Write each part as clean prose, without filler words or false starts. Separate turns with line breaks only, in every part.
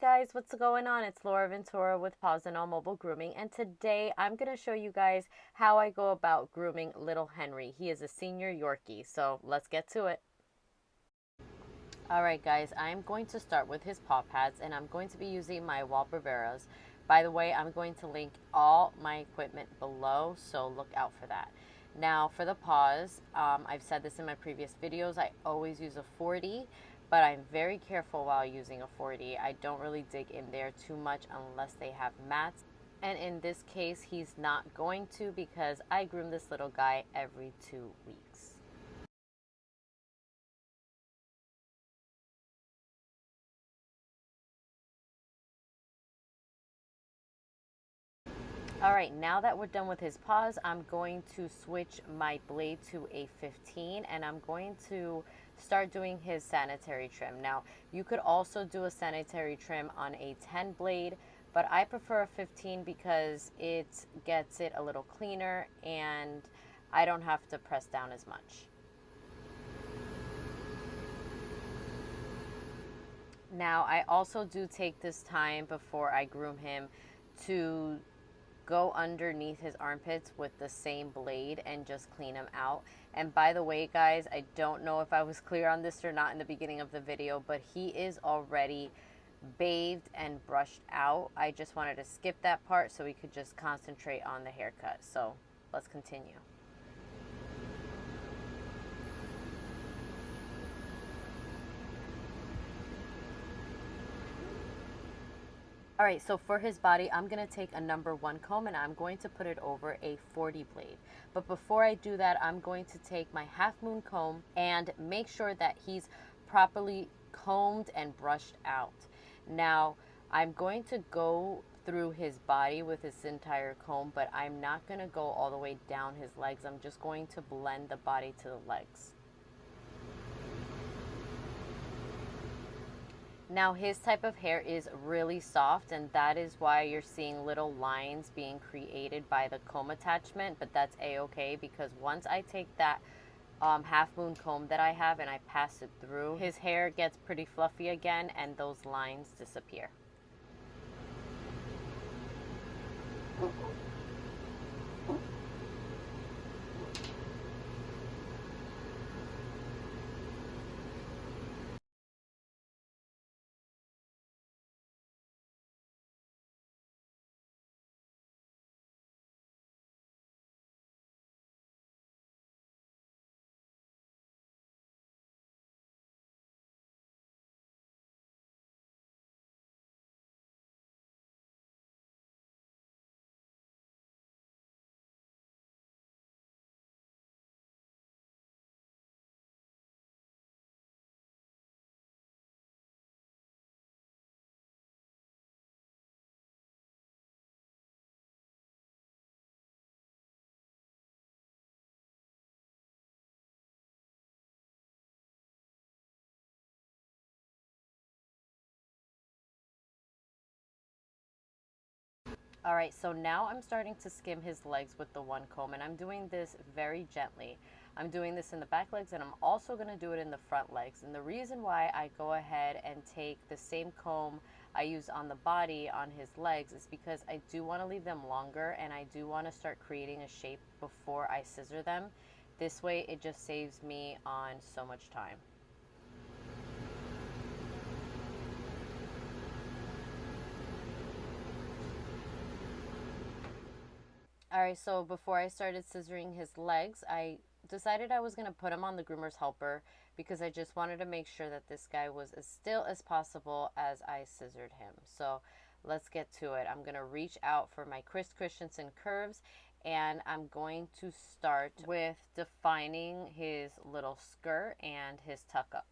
guys, what's going on? It's Laura Ventura with Pawz and All Mobile Grooming, and today I'm going to show you guys how I go about grooming little Henry. He is a senior Yorkie, so let's get to it. Alright guys, I'm going to start with his paw pads, and I'm going to be using my Wahl Bravuras. By the way, I'm going to link all my equipment below, so look out for that. Now for the paws, I've said this in my previous videos, I always use a 40, but I'm very careful while using a 40. I don't really dig in there too much unless they have mats. And in this case, he's not going to because I groom this little guy every 2 weeks. Alright, now that we're done with his paws, I'm going to switch my blade to a 15 and I'm going to start doing his sanitary trim. Now, you could also do a sanitary trim on a 10 blade, but I prefer a 15 because it gets it a little cleaner and I don't have to press down as much. Now, I also do take this time before I groom him to go underneath his armpits with the same blade and just clean him out. And by the way guys, I don't know if I was clear on this or not in the beginning of the video, but he is already bathed and brushed out. I just wanted to skip that part so we could just concentrate on the haircut. So let's continue. Alright, so for his body, I'm going to take a number 1 comb and I'm going to put it over a 40 blade. But before I do that, I'm going to take my half moon comb and make sure that he's properly combed and brushed out. Now, I'm going to go through his body with this entire comb, but I'm not going to go all the way down his legs. I'm just going to blend the body to the legs. Now his type of hair is really soft, and that is why you're seeing little lines being created by the comb attachment, but that's a-okay because once I take that half moon comb that I have and I pass it through, his hair gets pretty fluffy again and those lines disappear. Alright, so now I'm starting to skim his legs with the 1 comb, and I'm doing this very gently. I'm doing this in the back legs, and I'm also going to do it in the front legs. And the reason why I go ahead and take the same comb I use on the body on his legs is because I do want to leave them longer, and I do want to start creating a shape before I scissor them. This way it just saves me on so much time. Alright, so before I started scissoring his legs, I decided I was going to put him on the groomer's helper because I just wanted to make sure that this guy was as still as possible as I scissored him. So let's get to it. I'm going to reach out for my Christensen curves, and I'm going to start with defining his little skirt and his tuck up.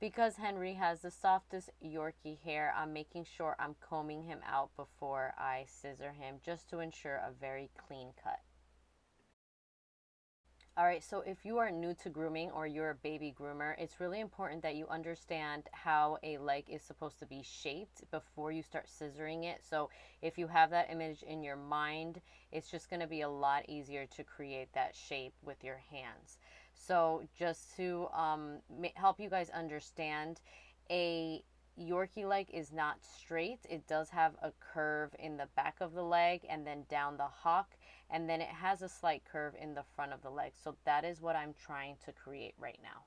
Because Henry has the softest Yorkie hair, I'm making sure I'm combing him out before I scissor him just to ensure a very clean cut. All right, so if you are new to grooming or you're a baby groomer, it's really important that you understand how a leg is supposed to be shaped before you start scissoring it. So if you have that image in your mind, it's just going to be a lot easier to create that shape with your hands. So just to help you guys understand, a Yorkie leg is not straight. It does have a curve in the back of the leg and then down the hock, and then it has a slight curve in the front of the leg. So that is what I'm trying to create right now.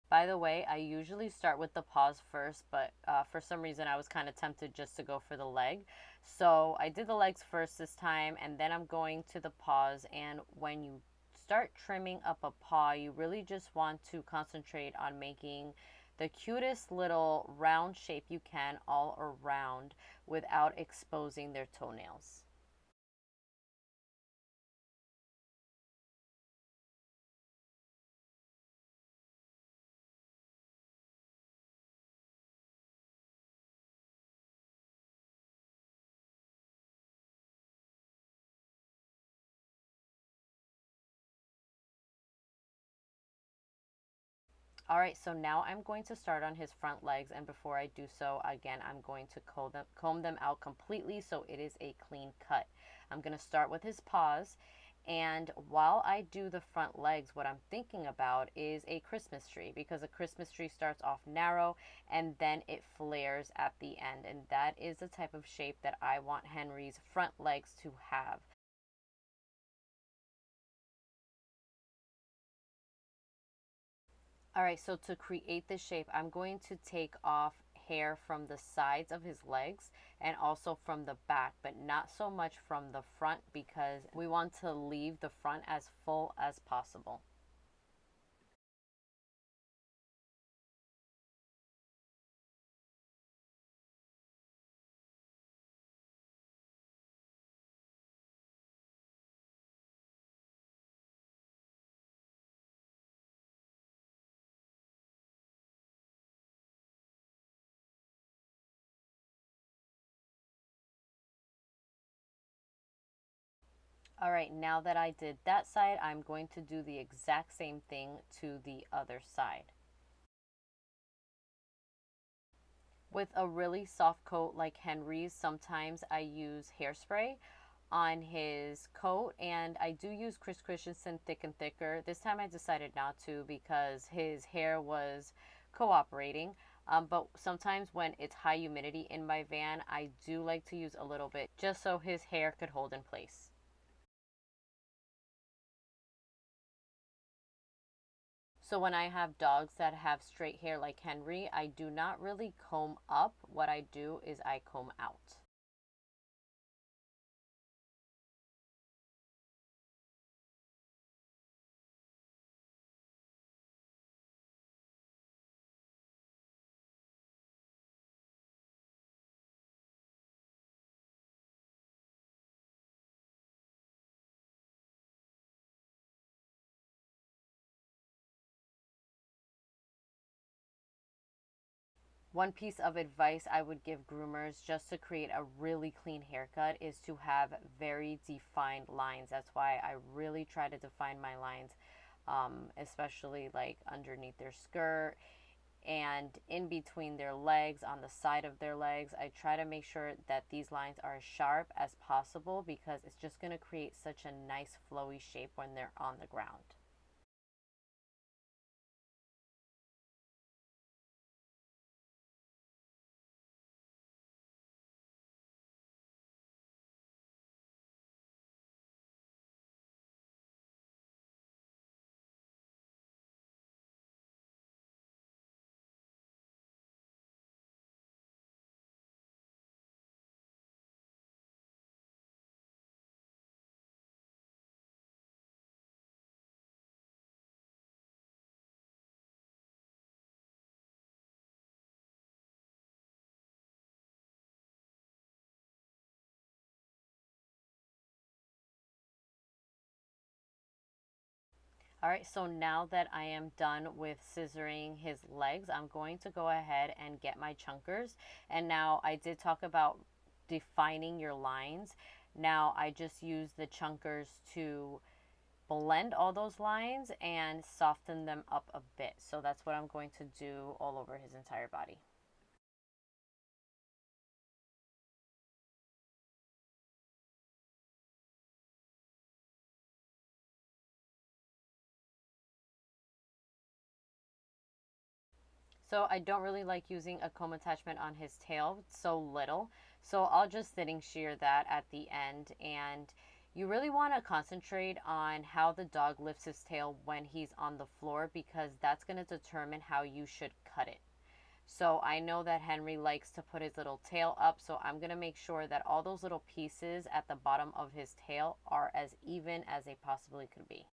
By the way, I usually start with the paws first, but for some reason I was kind of tempted just to go for the leg. So I did the legs first this time, and then I'm going to the paws. And when you start trimming up a paw, you really just want to concentrate on making the cutest little round shape you can all around without exposing their toenails. All right, so now I'm going to start on his front legs, and before I do so, again, I'm going to comb them out completely so it is a clean cut. I'm going to start with his paws, and while I do the front legs, what I'm thinking about is a Christmas tree, because a Christmas tree starts off narrow and then it flares at the end, and that is the type of shape that I want Henry's front legs to have. All right, so to create this shape, I'm going to take off hair from the sides of his legs and also from the back, but not so much from the front because we want to leave the front as full as possible. All right, now that I did that side, I'm going to do the exact same thing to the other side. With a really soft coat like Henry's, sometimes I use hairspray on his coat, and I do use Christensen Thick and Thicker. This time I decided not to because his hair was cooperating. But sometimes when it's high humidity in my van, I do like to use a little bit just so his hair could hold in place. So when I have dogs that have straight hair like Henry, I do not really comb up. What I do is I comb out. One piece of advice I would give groomers just to create a really clean haircut is to have very defined lines. That's why I really try to define my lines, especially like underneath their skirt and in between their legs, on the side of their legs. I try to make sure that these lines are as sharp as possible because it's just going to create such a nice flowy shape when they're on the ground. All right, so now that I am done with scissoring his legs, I'm going to go ahead and get my chunkers. And now I did talk about defining your lines. Now I just use the chunkers to blend all those lines and soften them up a bit. So that's what I'm going to do all over his entire body. So I don't really like using a comb attachment on his tail, it's so little. So I'll just thinning shear that at the end. And you really want to concentrate on how the dog lifts his tail when he's on the floor, because that's going to determine how you should cut it. So I know that Henry likes to put his little tail up, so I'm going to make sure that all those little pieces at the bottom of his tail are as even as they possibly could be.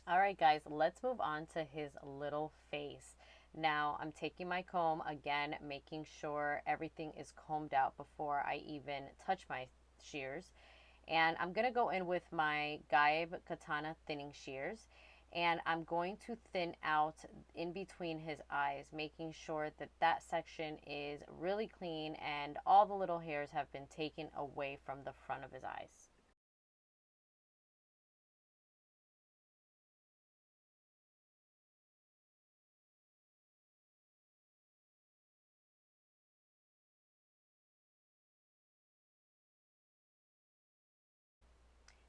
All right, guys, let's move on to his little face. Now, I'm taking my comb again, making sure everything is combed out before I even touch my shears. And I'm going to go in with my Geib Katana Thinning shears. And I'm going to thin out in between his eyes, making sure that that section is really clean and all the little hairs have been taken away from the front of his eyes.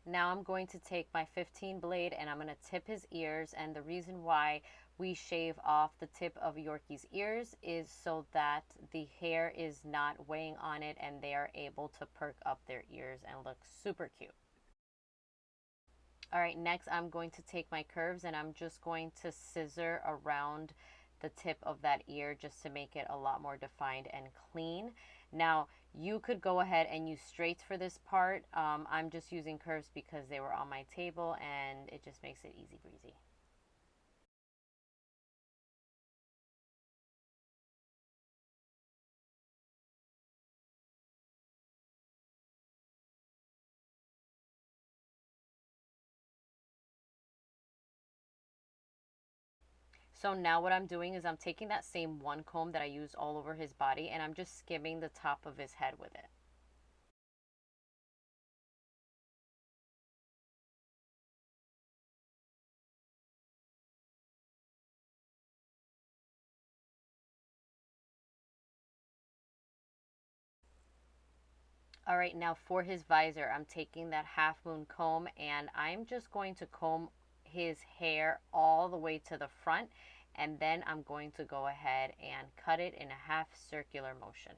Now I'm going to take my 15 blade and I'm going to tip his ears. And the reason why we shave off the tip of Yorkie's ears is so that the hair is not weighing on it and they are able to perk up their ears and look super cute. All right, next I'm going to take my curves and I'm just going to scissor around the tip of that ear just to make it a lot more defined and clean. Now, you could go ahead and use straights for this part. I'm just using curves because they were on my table and it just makes it easy breezy. So now what I'm doing is I'm taking that same one comb that I used all over his body and I'm just skimming the top of his head with it. All right, now for his visor, I'm taking that half moon comb and I'm just going to comb his hair all the way to the front, and then I'm going to go ahead and cut it in a half circular motion.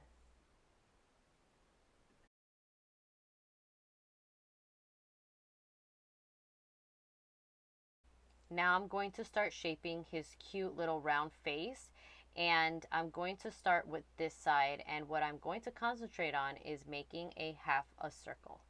Now I'm going to start shaping his cute little round face, and I'm going to start with this side, and what I'm going to concentrate on is making a half a circle.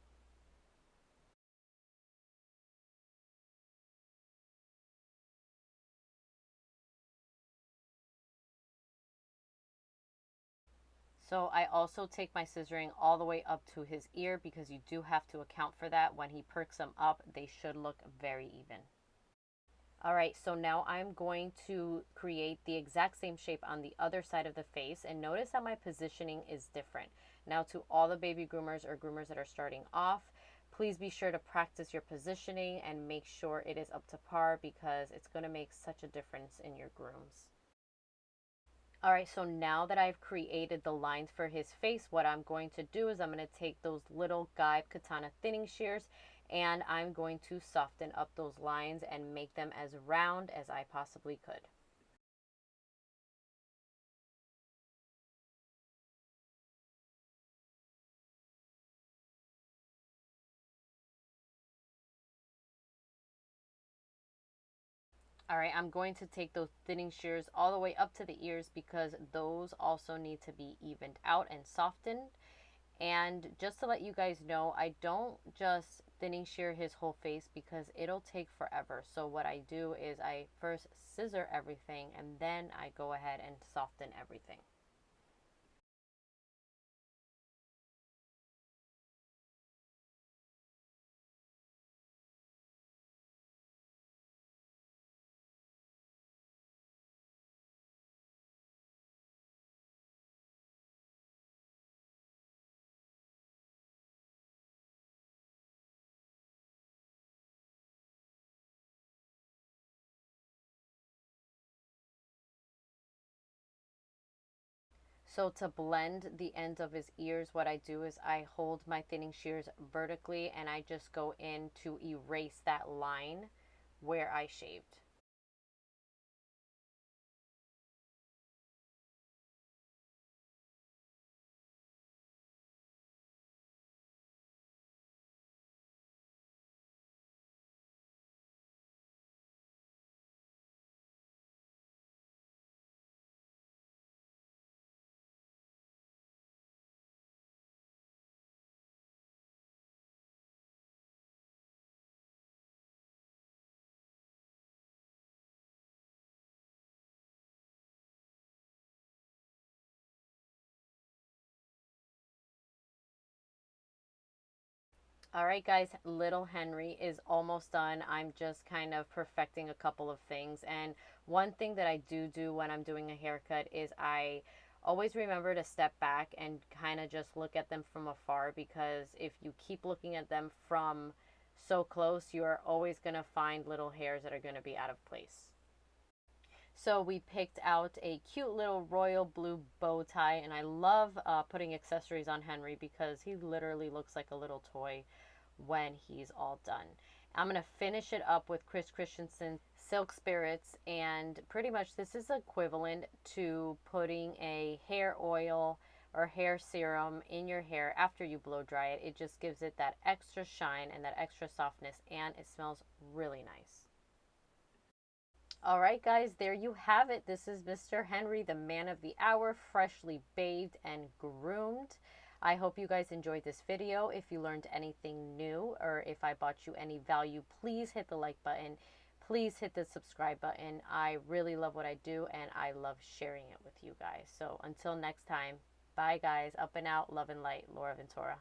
So I also take my scissoring all the way up to his ear because you do have to account for that. When he perks them up, they should look very even. All right, so now I'm going to create the exact same shape on the other side of the face, and notice that my positioning is different. Now, to all the baby groomers or groomers that are starting off, please be sure to practice your positioning and make sure it is up to par, because it's going to make such a difference in your grooms. All right, so now that I've created the lines for his face, what I'm going to do is I'm going to take those little Geib Katana Thinning shears and I'm going to soften up those lines and make them as round as I possibly could. All right, I'm going to take those thinning shears all the way up to the ears because those also need to be evened out and softened. And just to let you guys know, I don't just thinning shear his whole face because it'll take forever. So what I do is I first scissor everything and then I go ahead and soften everything. So to blend the ends of his ears, what I do is I hold my thinning shears vertically and I just go in to erase that line where I shaved. All right, guys, little Henry is almost done. I'm just kind of perfecting a couple of things. And one thing that I do when I'm doing a haircut is I always remember to step back and kind of just look at them from afar, because if you keep looking at them from so close, you are always going to find little hairs that are going to be out of place. So we picked out a cute little royal blue bow tie, and I love putting accessories on Henry because he literally looks like a little toy when he's all done. I'm going to finish it up with Christensen Silk Spirits, and pretty much this is equivalent to putting a hair oil or hair serum in your hair after you blow dry it. It just gives it that extra shine and that extra softness, and it smells really nice. All right, guys, there you have it. This is Mr. Henry, the man of the hour, freshly bathed and groomed. I hope you guys enjoyed this video. If you learned anything new or if I brought you any value, please hit the like button. Please hit the subscribe button. I really love what I do and I love sharing it with you guys. So until next time, bye guys. Up and out, love and light, Laura Ventura.